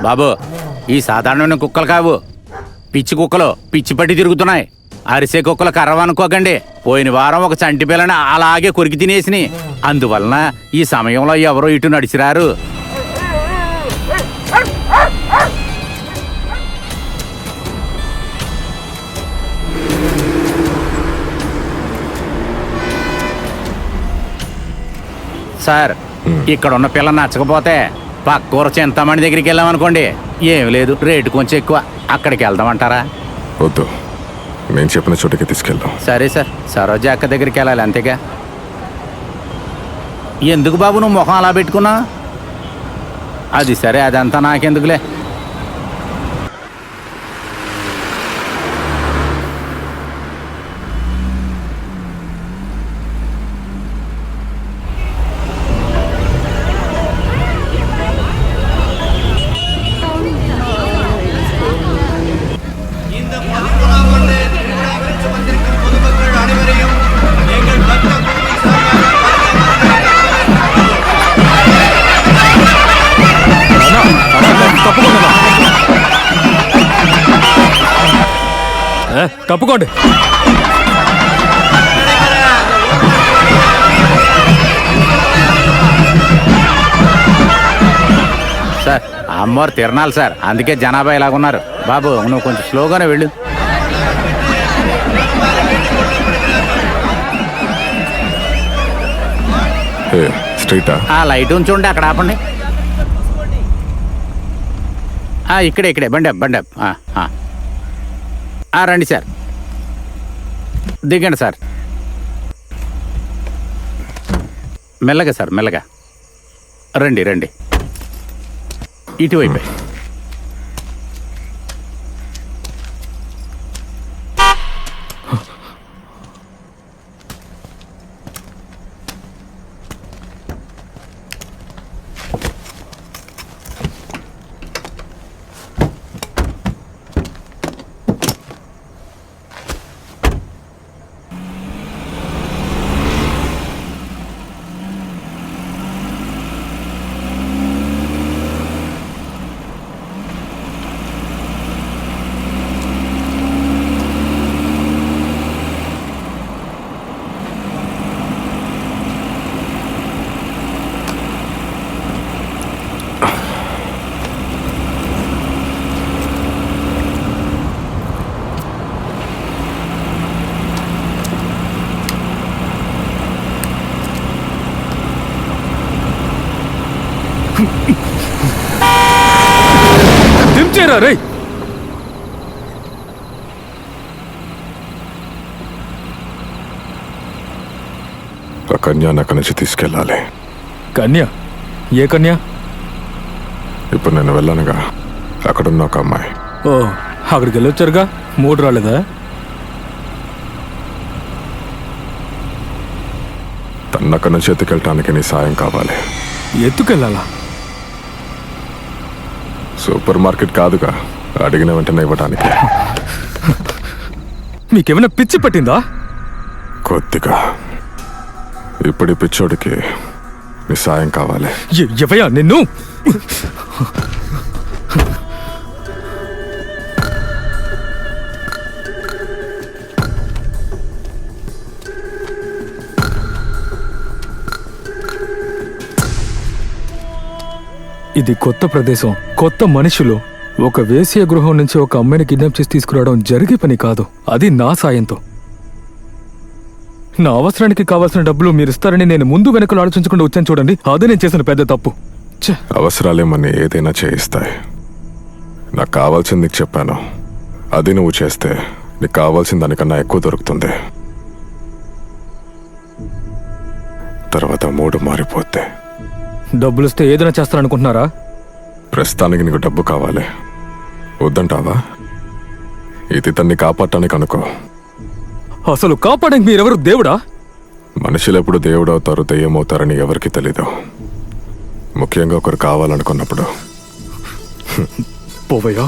బాబు, ఈ సాధారణమైన కుక్కలు కావు, పిచ్చి కుక్కలు. పిచ్చి పట్టి తిరుగుతున్నాయి. అరిసే కుక్కలు కర్రవనుకోకండి. పోయిన వారం ఒక చంటి పిల్లని అలాగే కొరికి తినేసినాయి. అందువలన ఈ సమయంలో ఎవరో ఇటు నడిచిరారు. సార్, ఇక్కడ ఉన్న పిల్ల నచ్చకపోతే పక్క ఊర చింతామణి దగ్గరికి వెళ్ళామనుకోండి, ఏం లేదు, రేటు కొంచెం ఎక్కువ. అక్కడికి వెళ్దామంటారా? వద్దు, నేను చెప్పిన చోటుకి తీసుకెళ్దాం. సరే సార్, సరోజ అక్క దగ్గరికి వెళ్ళాలి, అంతేగా. ఎందుకు బాబు నువ్వు ముఖం అలా పెట్టుకున్నా? అది సరే, అదంతా నాకెందుకులే. తప్పుకోండి. సార్, అమ్మవారు తిరణాలి సార్, అందుకే జనాభా ఇలాగున్నారు. బాబు, నువ్వు కొంచెం స్లోగానే వెళ్ళు. ఆ లైట్ ఉంచుండి, అక్కడ ఆపండి. ఇక్కడే బండి రండి సార్, దిగండి సార్. మెల్లగా సార్, మెల్లగా రండి. ఇటువైపు. దించేరా రే. ఆ కన్యా అక్కడి నుంచి తీసుకెళ్ళాలి. కన్య? ఏ కన్య? ఇప్పుడు నేను వెళ్ళనుగా, అక్కడున్న ఒక అమ్మాయి. ఓ, అక్కడికి వెళ్ళొచ్చారుగా, 3 రాలేదా? తన్నక్కడి నుంచి ఎత్తుకెళ్ళటానికి నీ సాయం కావాలి. ఎత్తుకెళ్ళాలా? సూపర్ మార్కెట్ కాదుగా, అడిగిన వెంటనే ఇవ్వడానికి. మీకేమైనా పిచ్చి పట్టిందా? కొద్దిగా. ఇప్పుడు పిచ్చోడికి నీ సాయం కావాలి. ఎవయా నిన్ను? ఇది కొత్త ప్రదేశం, కొత్త మనుషులు. ఒక వేశ్య గృహం నుంచి ఒక అమ్మాయిని కిడ్నాప్ చేసి తీసుకురావడం జరిగే పని కాదు, అది నా సాయంతో. నా అవసరానికి కావాల్సిన డబ్బులు మీరు ఇస్తారని నేను ముందు వెనకలు ఆలోచించకుండా వచ్చాను చూడండి, అదే నేను చేసిన పెద్ద తప్పు. అవసరాలే మన ఏదైనా చేయిస్తాయి. నాకు కావాల్సింది నీకు చెప్పాను, అది నువ్వు చేస్తే నీకు కావాల్సిన దానికన్నా ఎక్కువ దొరుకుతుంది. తర్వాత మూడు మారిపోతే. డబ్బులిస్తే ఏదైనా చేస్తారనుకుంటున్నారా? ప్రస్తుతానికి నీకు డబ్బు కావాలి, వద్దంటావా? ఇది తన్ని కాపాడటానికి అనుకో. అసలు కాపాడడానికి మీరెవరు దేవుడా? మనుషులు ఎప్పుడు దేవుడు అవుతారు, దెయ్యం అవుతారని ఎవరికి తెలీదు. ముఖ్యంగా ఒకరు కావాలనుకున్నప్పుడు. పోవయ్యా.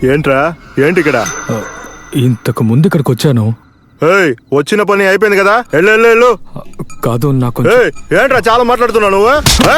ఏంట్రా ఏంటి ఇక్కడ? ఇంతకు ముందు ఇక్కడికి వచ్చాను. ఏయ్, వచ్చిన పని అయిపోయింది కదా, వెళ్ళు వెళ్ళు వెళ్ళు. కాదు నాకు ఏయ్, ఏంట్రా చాలా మాట్లాడుతున్నావు నువ్వు? ఆ?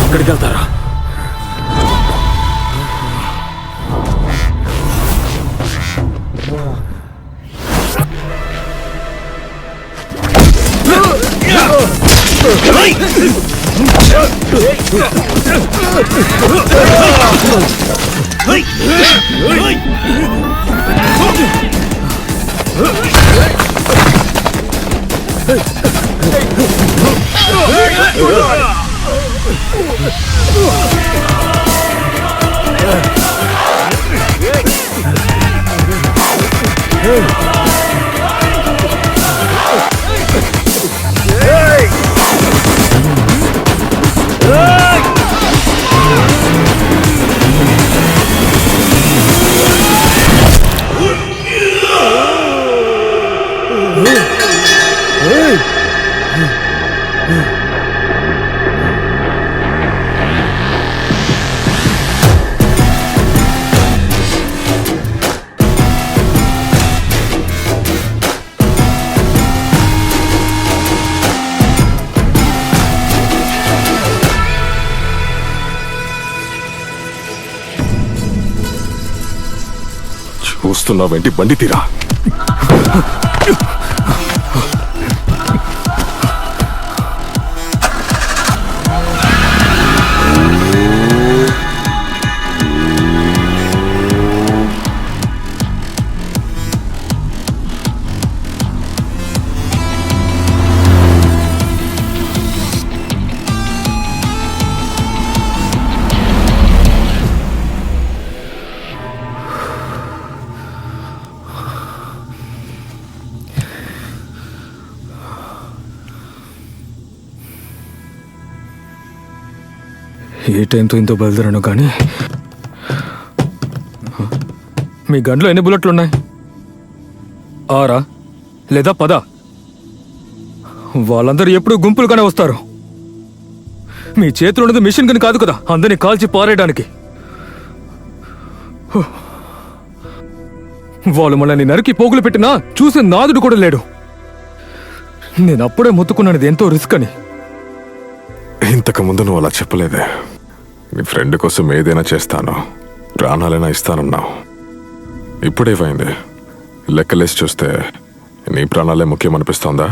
ఎక్కడికి వెళ్తారా? చూస్తున్నావేంటి? బండి తీరా. ఏ టైంతో ఇంతో బయలుదేరాను కానీ మీ గంటలో ఎన్ని బుల్లెట్లు ఉన్నాయి? 6 లేదా 10? వాళ్ళందరూ ఎప్పుడు గుంపులుగానే వస్తారు. మీ చేతిలో ఉన్నది మిషన్ గన్ కాదు కదా అందరినీ కాల్చి పారేయడానికి. వాళ్ళు మనల్ని నరికి పోగులు పెట్టినా చూసే నాదుడు కూడా లేడు. నేను అప్పుడే మొత్తుకున్నాను ఎంతో రిస్క్ అని. ఇంతకు ముందు నువ్వు అలా చెప్పలేదే. నీ ఫ్రెండ్ కోసం ఏదైనా చేస్తాను, ప్రాణాలైనా ఇస్తానన్నావు. ఇప్పుడేమైంది? లెక్కలేసి చూస్తే నీ ప్రాణాలే ముఖ్యం అనిపిస్తోందా?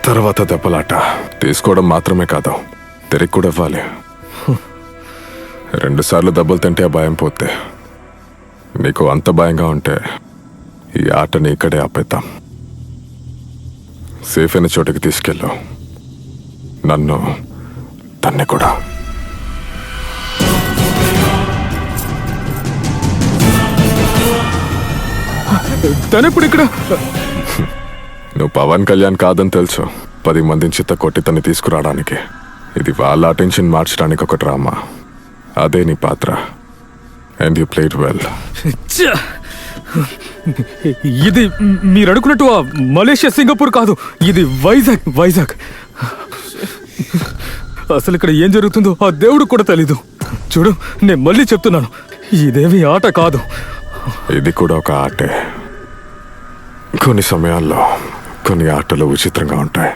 తర్వాత దెబ్బలాట తీసుకోవడం మాత్రమే కాదు, తిరిగి కూడా ఇవ్వాలి. 2 సార్లు దెబ్బలు తింటే ఆ భయం పోతే. నీకు అంత భయంగా ఉంటే ఈ ఆటని ఇక్కడే ఆపేద్దాం. సేఫ్ అయిన చోటుకి తీసుకెళ్ళు, నన్ను తన్ని కూడా. తనెప్పుడు ఇక్కడ? నువ్వు పవన్ కళ్యాణ్ కాదని తెలుసు. 10 మందిని చిత్త కొట్టి తన్ని తీసుకురావడానికి. ఇది వాళ్ళ అటెన్షన్ మార్చడానికి ఒక డ్రామా. అదే నీ పాత్ర. And you played well. ఇది మీరు అనుకున్నట్టు మలేషియా సింగపూర్ కాదు, ఇది వైజాగ్. అసలు ఇక్కడ ఏం జరుగుతుందో ఆ దేవుడికి కూడా తెలీదు. చూడు, నేను మళ్ళీ చెప్తున్నాను, ఇదేమి ఆట కాదు. ఇది కూడా ఒక ఆటే. కొన్ని సమయాల్లో కొన్ని ఆటలు విచిత్రంగా ఉంటాయి.